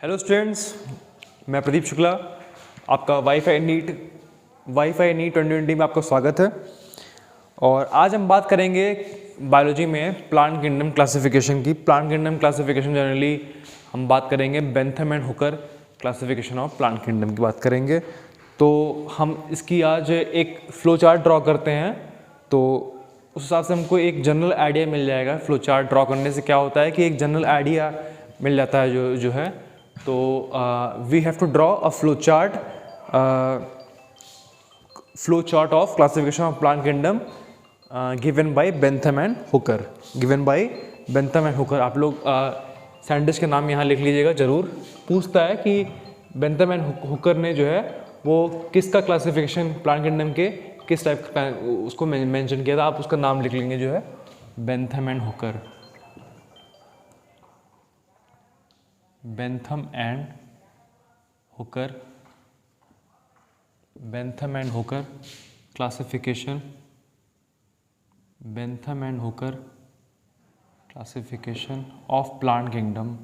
Hello students, मैं प्रदीप शुक्ला। आपका wifi NEET 2020 में आपका स्वागत है। और आज हम बात करेंगे बायोलॉजी में प्लांट किंगडम क्लासिफिकेशन की। प्लांट किंगडम क्लासिफिकेशन जनरली हम बात करेंगे Bentham and Hooker classification of plant kingdom की बात करेंगे। तो हम इसकी आज एक फ्लो चार्ट ड्रॉ करते हैं, तो उस हिसाब से हमको एक जनरल आइडिया मिल जाएगा। फ्लो चार्ट ड्रॉ करने से क्या होता है कि एक जनरल आइडिया मिल जाता है जो है। तो we have to draw a flow chart of classification of plant kingdom given by Bentham and Hooker. आप लोग साइंटिस्ट के नाम यहाँ लिख लीजिएगा जरूर। पूछता है कि बेंथम एंड हुकर ने जो है वो किसका क्लासिफिकेशन प्लांट किंगडम के किस टाइप का उसको मेंशन किया था, आप उसका नाम लिख लेंगे जो है Bentham and Hooker. Bentham and Hooker classification, Bentham and Hooker classification of plant kingdom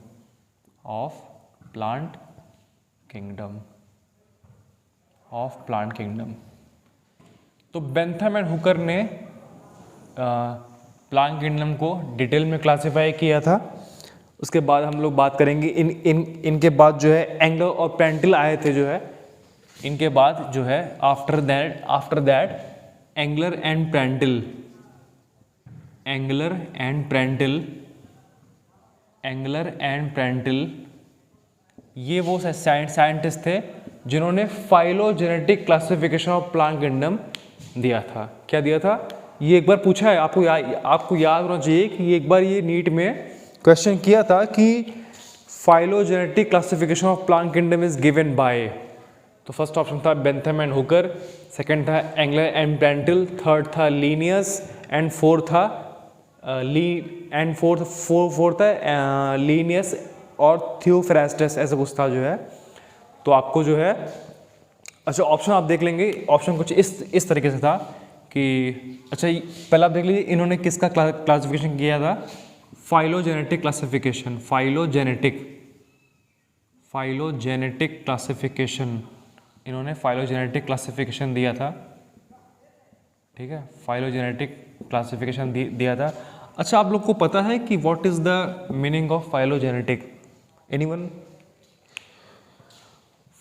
तो बेंथम एंड हुकर ने प्लांट किंगडम को डिटेल में क्लासिफाई किया था। उसके बाद हम लोग बात करेंगे इनके बाद जो है एंगलर और प्रेंटिल आए थे जो है। इनके बाद जो है आफ्टर दैट एंगलर एंड प्रेंटिल ये वो साइंटिस्ट थे जिन्होंने phylogenetic classification of plant kingdom दिया था। क्या दिया था? ये एक बार पूछा है, आपको याद होना चाहिए कि एक बार ये नीट में क्वेश्चन किया था कि phylogenetic classification of plant kingdom is given by. तो फर्स्ट ऑप्शन था बेंथम एंड हुकर, सेकंड था एंगलर एंड प्रेंटिल, थर्ड था लीनियस एंड फोर्थ था लीनियस और थियोफ्रास्टस, ऐसा कुछ था जो है। तो आपको जो है अच्छा ऑप्शन आप देख लेंगे। ऑप्शन कुछ इस तरीके से था कि अच्छा पहले आप देख लीजिए इन्होंने किसका क्लासिफिकेशन किया था। फाइलोजेनेटिक क्लासिफिकेशन, फाइलोजेनेटिक क्लासिफिकेशन, इन्होंने फाइलोजेनेटिक क्लासिफिकेशन दिया था। ठीक है, फाइलोजेनेटिक क्लासिफिकेशन दिया था। अच्छा, आप लोग को पता है कि what is the meaning of phylogenetic? Anyone?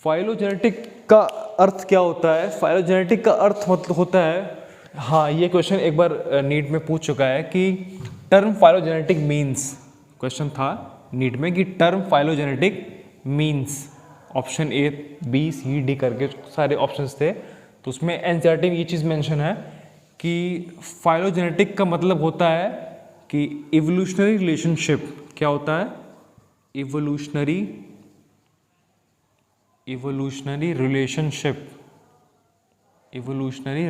Phylogenetic का अर्थ क्या होता है? फाइलोजेनेटिक का अर्थ मतलब होता है, हाँ ये क्वेश्चन एक बार नीट में पूछ चुका है कि टर्म फाइलोजेनेटिक मीन्स, क्वेश्चन था नीट में कि term phylogenetic means, option A B C D करके सारे ऑप्शंस थे। तो उसमें एनसीईआरटी में ये चीज़ मेंशन है कि फाइलोजेनेटिक का मतलब होता है कि इवोल्यूशनरी रिलेशनशिप। क्या होता है? इवोल्यूशनरी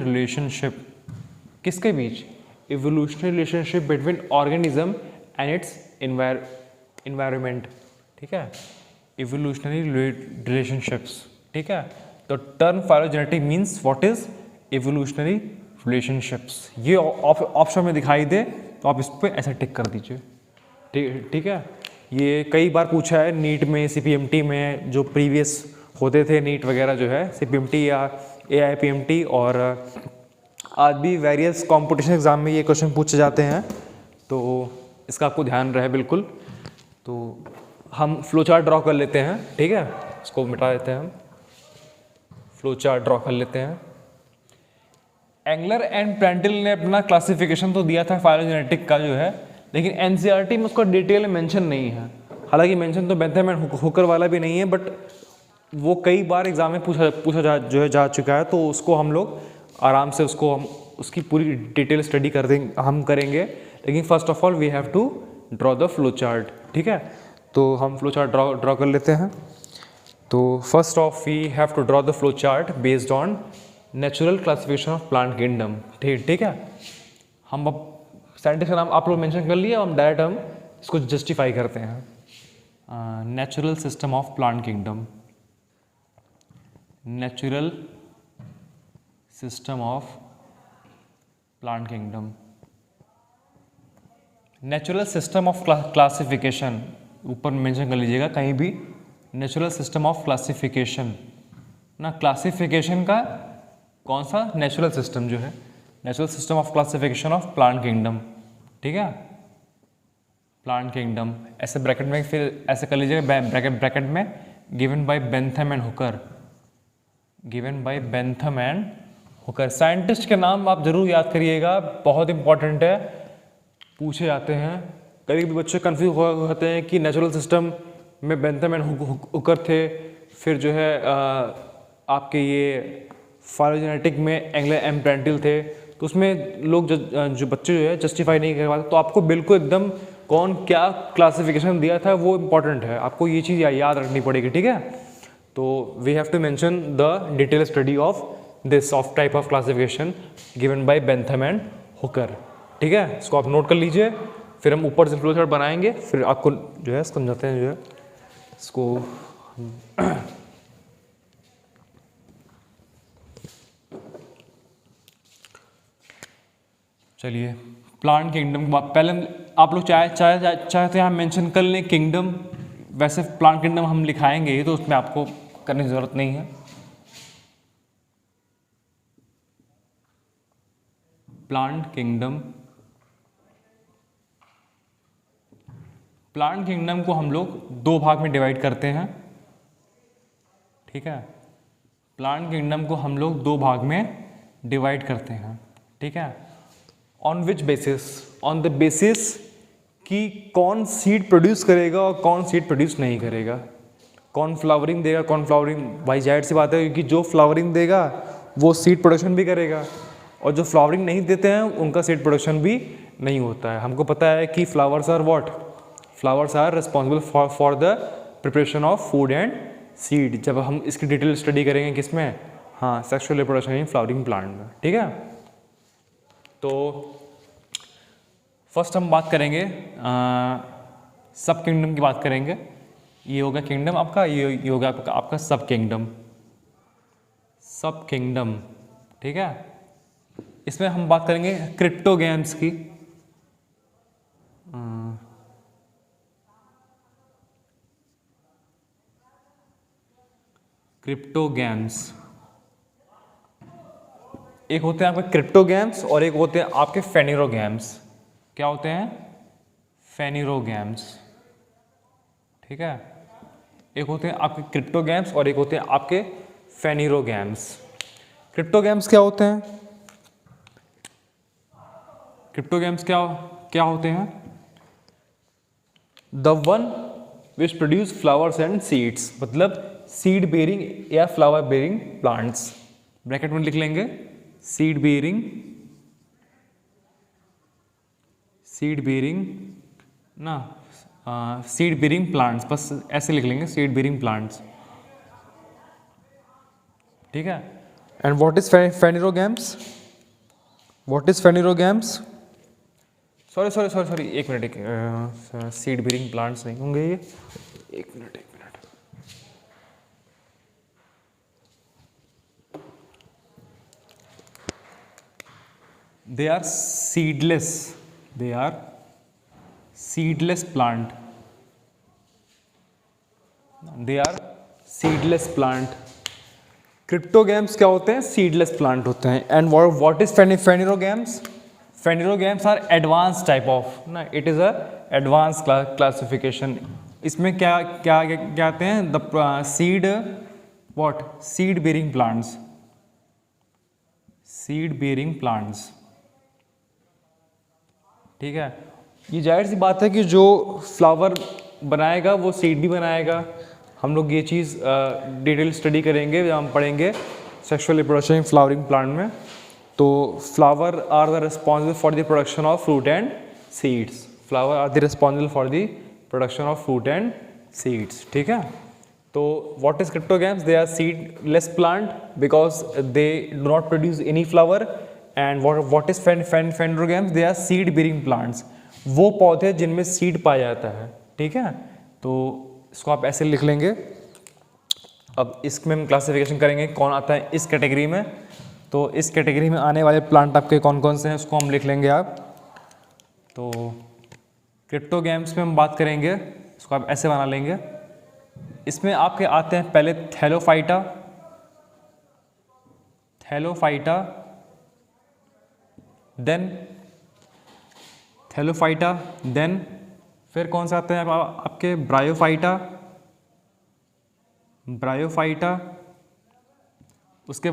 रिलेशनशिप किसके बीच? Evolutionary relationship between organism and its environment. ठीक है, इवोल्यूशनरी रिलेशनशिप्स। ठीक है, तो term phylogenetic means what is evolutionary relationships. ये ऑप्शन में दिखाई दे तो आप इस पर ऐसा टिक कर दीजिए। ठीक है, ये कई बार पूछा है नीट में, सीपीएमटी में, जो प्रीवियस होते थे नीट वगैरह जो है, सीपीएमटी या एआईपीएमटी, और आज भी वेरियस कॉम्पिटिशन एग्जाम में ये क्वेश्चन पूछे जाते हैं। तो इसका आपको ध्यान रहे बिल्कुल। तो हम फ्लो चार्ट ड्रॉ कर लेते हैं। ठीक है, इसको मिटा देते हैं, हम फ्लो चार्ट ड्रॉ कर लेते हैं। एंगलर एंड प्रेंटिल ने अपना क्लासिफिकेशन तो दिया था फाइलोजेनेटिक का जो है, लेकिन एनसीईआरटी में उसका डिटेल में मेंशन नहीं है। हालांकि मेंशन तो बेंथम एंड हुकर वाला भी नहीं है, बट वो कई बार एग्जाम में पूछा जा चुका है। तो उसको हम लोग आराम से उसकी पूरी डिटेल स्टडी हम करेंगे। लेकिन first of all we have to draw the flow chart. ठीक है, तो हम फ्लो चार्ट ड्रॉ कर लेते हैं। तो first of we have to draw the flow chart based on natural classification of plant kingdom. ठीक है, हम अब साइंटिस्ट का नाम आप लोग मेंशन कर लिए, हम डायरेक्ट इसको जस्टिफाई करते हैं। Natural system of plant kingdom, natural system of plant kingdom. Natural system of classification ऊपर मेंशन कर लीजिएगा कहीं भी, नेचुरल सिस्टम ऑफ क्लासिफिकेशन ना, क्लासिफिकेशन का कौन सा नेचुरल सिस्टम जो है, natural system of classification of plant kingdom, ठीक है, प्लांट किंगडम। ऐसे ब्रैकेट में फिर ऐसे कर लीजिएगा, ब्रैकेट में given by Bentham and Hooker, given by Bentham and Hooker. Scientist के नाम आप जरूर याद करिएगा, बहुत इंपॉर्टेंट है, पूछे जाते हैं। कभी कभी बच्चे कंफ्यूज होते हैं कि नेचुरल सिस्टम में बेंथम एंड हुकर थे, फिर जो है आपके ये फाइलोजेनेटिक में एंगलर एम प्रेंटिल थे, तो उसमें लोग जो बच्चे जो है जस्टिफाई नहीं कर पाते। तो आपको बिल्कुल एकदम कौन क्या क्लासिफिकेशन दिया था वो इम्पॉर्टेंट है, आपको ये चीज़ याद रखनी पड़ेगी, ठीक है। तो we have to mention the detail study of this of type of classification given by Bentham and Hooker, ठीक है। इसको आप नोट कर लीजिए, फिर हम ऊपर से फ्लो चार्ट बनाएंगे, फिर आपको जो है समझाते हैं जो है इसको। चलिए प्लांट किंगडम के बाद पहले आप लोग चाहे तो यहाँ मेंशन कर लें किंगडम, वैसे प्लांट किंगडम हम लिखाएंगे ही, तो उसमें आपको करने की ज़रूरत नहीं है। प्लांट किंगडम, प्लांट किंगडम को हम लोग दो भाग में डिवाइड करते हैं, ठीक है। प्लांट किंगडम को हम लोग दो भाग में डिवाइड करते हैं, ठीक है। On which basis, on the basis कि कौन सीड प्रोड्यूस करेगा और कौन सीड प्रोड्यूस नहीं करेगा, कौन फ्लावरिंग देगा कौन फ्लावरिंग, भाई जाहिर सी बात है, क्योंकि जो फ्लावरिंग देगा वो सीड प्रोडक्शन भी करेगा, और जो फ्लावरिंग नहीं देते हैं उनका सीड प्रोडक्शन भी नहीं होता है। हमको पता है कि flowers are what, flowers are responsible for the preparation of food and seed. जब हम इसकी डिटेल स्टडी करेंगे किसमें, हाँ, sexual reproduction in flowering plant में, ठीक है। तो फर्स्ट हम बात करेंगे सब किंगडम की बात करेंगे। ये होगा किंगडम आपका, ये होगा आपका सब किंगडम, सब किंगडम, ठीक है। इसमें हम बात करेंगे क्रिप्टोगैम्स की, क्रिप्टोगैम्स। एक होते हैं आपके क्रिप्टोगैम्स और एक होते हैं आपके फेनिरोगैम्स। क्या होते हैं? फेनिरोगैम्स, ठीक है। एक होते हैं आपके क्रिप्टोगैम्स और एक होते हैं आपके फेनिरोगैम्स। क्रिप्टोगैम्स क्या होते हैं? क्रिप्टोगैम्स क्या होते हैं? The one which produce flowers and seeds, मतलब सीड बेरिंग या फ्लावर बेरिंग प्लांट्स। ब्रैकेट में लिख लेंगे सीड बेरिंग ना, सीड बेरिंग प्लांट्स, बस ऐसे लिख लेंगे सीड बेरिंग प्लांट्स, ठीक है। And what is phanerogams? What is phanerogams? Sorry, एक मिनट, सीड बेरिंग प्लांट्स नहीं होंगे ये, एक minute. They are seedless plant. They are seedless plant. Cryptogams क्या होते हैं? सीडलेस प्लांट होते हैं। And what is phanerogams? Phanerogams are advance type of ना, it is a advance classification. इसमें क्या आते हैं? The seed what? Seed bearing plants, seed bearing plants, ठीक है। ये जाहिर सी बात है कि जो फ्लावर बनाएगा वो सीड भी बनाएगा। हम लोग ये चीज़ डिटेल स्टडी करेंगे जब हम पढ़ेंगे sexual reproduction in flowering plant में। तो flower are the responsible for the production of fruit and seeds, flower are the responsible for the production of fruit and seeds, ठीक है। तो what is cryptogams? They are seedless plant because they do not produce any flower. And what is phanerogams? They are seed bearing plants, वो पौधे जिनमें seed पाया जाता है, ठीक है। तो इसको आप ऐसे लिख लेंगे। अब इसमें हम क्लासिफिकेशन करेंगे कौन आता है इस कैटेगरी में। तो इस कैटेगरी में आने वाले प्लांट आपके कौन कौन से हैं उसको हम लिख लेंगे आप। तो क्रिप्टोगैम्स में हम बात करेंगे, इसको आप ऐसे बना लेंगे, इसमें आपके आते हैं पहले थैलोफाइटा, देन फिर कौन सा आते हैं आपके ब्रायोफाइटा, उसके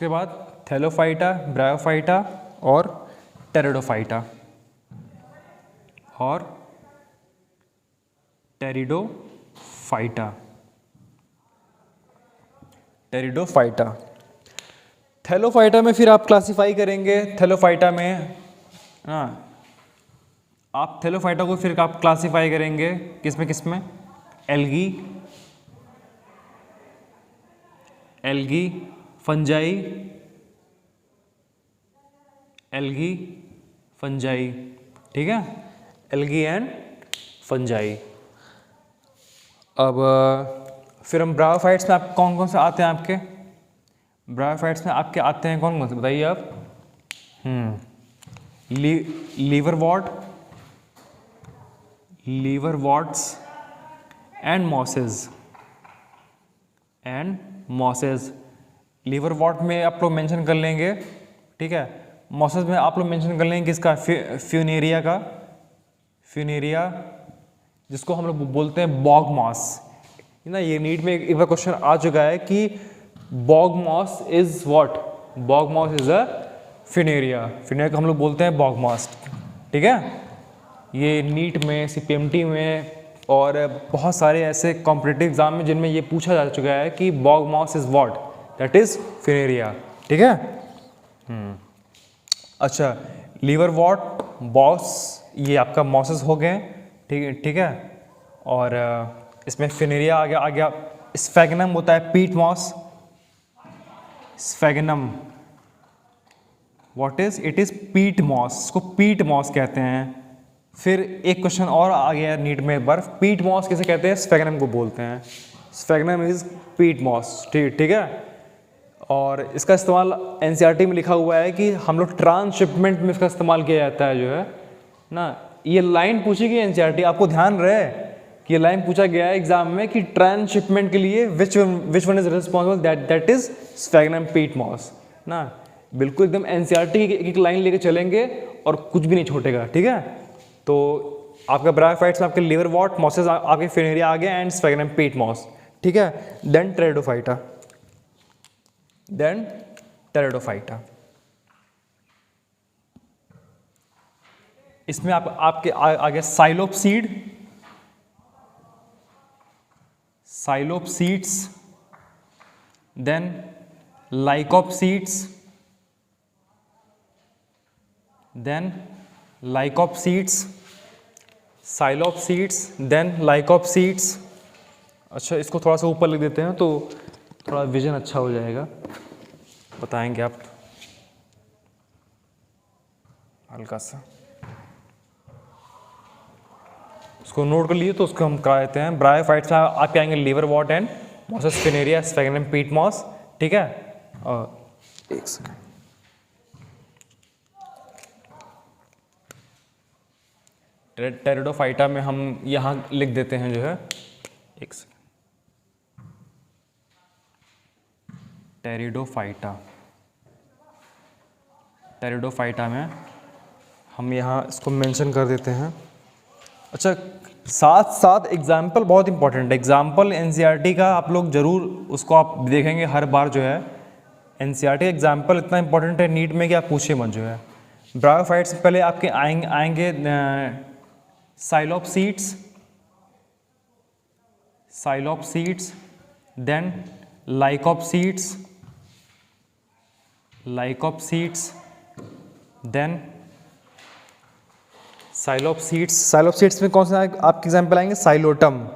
बाद थैलोफाइटा, ब्रायोफाइटा और टेरिडोफाइटा थैलोफाइटा में फिर आप क्लासिफाई करेंगे, थैलोफाइटा में आप थैलोफाइटा को फिर आप क्लासिफाई करेंगे किसमें एल्गी, फंजाई, ठीक है, एल्गी एंड फंजाई। अब फिर हम ब्रायोफाइट्स में आप कौन कौन से आते हैं आपके, ब्रायोफाइट्स में आपके आते हैं कौन कौन से बताइए आप। लीवरवॉर्ट्स एंड मॉसेज। लीवरवॉर्ट में आप लोग मेंशन कर लेंगे, ठीक है। मॉसेज में आप लोग मेंशन कर लेंगे किसका, फ्यूनेरिया, जिसको हम लोग बोलते हैं बॉग मॉस, ना। ये नीट में एक बार क्वेश्चन आ चुका है कि bog moss is what, bog moss is a Funaria को हम लोग बोलते हैं बॉग मॉस, ठीक है। ये नीट में, CPMT में और बहुत सारे ऐसे कॉम्पिटिटिव एग्जाम में जिनमें ये पूछा जा चुका है कि bog moss is what, that is Funaria, ठीक है। अच्छा, लीवरवॉर्ट, बॉस, ये आपका मॉसेस हो गए, ठीक है। और इसमें फ्यूनेरिया आ गया। स्फेगनम होता है peat moss, Sphagnum what is, it is peat moss, इसको पीट मॉस कहते हैं। फिर एक क्वेश्चन और आ गया नीट में एक बार, पीट मॉस किसे कहते हैं, स्फेगनम को बोलते हैं, स्फेगनम इज पीट मॉस, ठीक है। और इसका इस्तेमाल NCERT में लिखा हुआ है कि हम लोग ट्रांसशिपमेंट में इसका इस्तेमाल किया जाता है, जो है ना। ये लाइन पूछी गई NCERT, आपको ध्यान रहे कि ये लाइन पूछा गया है एग्जाम में कि ट्रांसशिपमेंट के लिए which one is responsible, that is Sphagnum peat moss, ना। बिल्कुल एकदम NCERT की एक लाइन लेके चलेंगे और कुछ भी नहीं छूटेगा, ठीक है। तो आपका ब्रायोफाइट्स में आपके लीवरवॉर्ट, मॉसेस, आपके फ्यूनेरिया आ गया एंड स्फेगनम पीट मॉस, ठीक है। देन टेरिडोफाइटा, इसमें आपके आगे साइलोप्सीड्स, देन लाइकोप्सीड्स, देन लाइकोप्सीड्स। अच्छा, इसको थोड़ा सा ऊपर लिख देते हैं तो थोड़ा विजन अच्छा हो जाएगा, बताएंगे आप हल्का सा, उसको नोट कर लिए तो उसको हम करा देते हैं। ब्रायोफाइट्स में आपके आएंगे liverwort and mosses, Funaria, Sphagnum peat moss, ठीक है। और एक सेकंड, टेरिडोफाइटा में हम यहाँ लिख देते हैं, जो है, एक सेकंड, टेरिडोफाइटा में हम यहाँ इसको मेंशन कर देते हैं। अच्छा, साथ एग्जाम्पल बहुत इंपॉर्टेंट है, एग्जाम्पल NCERT का आप लोग जरूर उसको आप देखेंगे हर बार, जो है NCERT एग्जाम्पल इतना इंपॉर्टेंट है नीट में कि आप पूछिए मत, जो है। ब्रायोफाइट्स से पहले आपके आएंगे साइलोप्सीड्स, देन लाइकोप्सीड्स, देन साइलोप्सीड्स में कौन सा आपके एग्जाम्पल आएंगे, साइलोटम,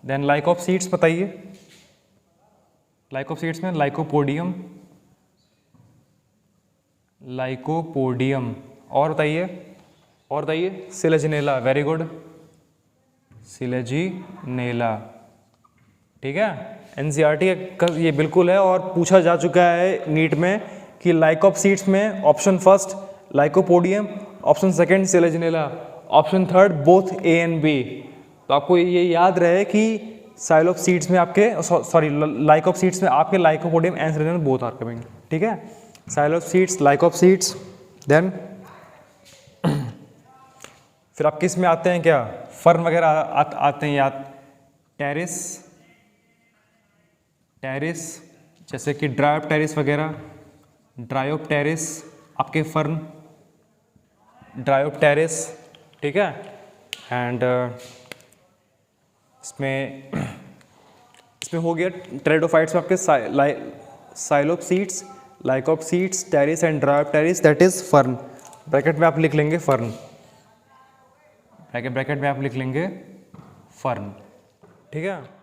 देन लाइकोप्सीड्स बताइए, लाइकोप्सीड्स में लाइकोपोडियम, और बताइए सिलेजिनेला, वेरी गुड, सिलेजिनेला, ठीक है। NCERT का ये बिल्कुल है और पूछा जा चुका है नीट में कि लाइकोप्सीड्स में option first Lycopodium, option second Selaginella, option third both A and B. तो आपको ये याद रहे कि साइलोप्सीड्स में आपके लाइकोप्सीड्स में आपके Lycopodium and Selaginella both are coming. ठीक है, साइलोप्सीड्स, लाइकोप्सीड्स, देन फिर आप किस में आते हैं, क्या फर्न वगैरह आते हैं याद, टेरिस जैसे कि ड्रायोप्टेरिस वगैरह, ड्रायोप्टेरिस आपके फर्न, ड्रायोप्टेरिस। ठीक है, एंड इसमें हो गया टेरिडोफाइट्स में आपके psilopsids, lycopsids, Pteris and Dryopteris, that is fern. Bracket में आप लिख लेंगे फर्न, ब्रैकेट में आप लिख लेंगे फर्न। ठीक है।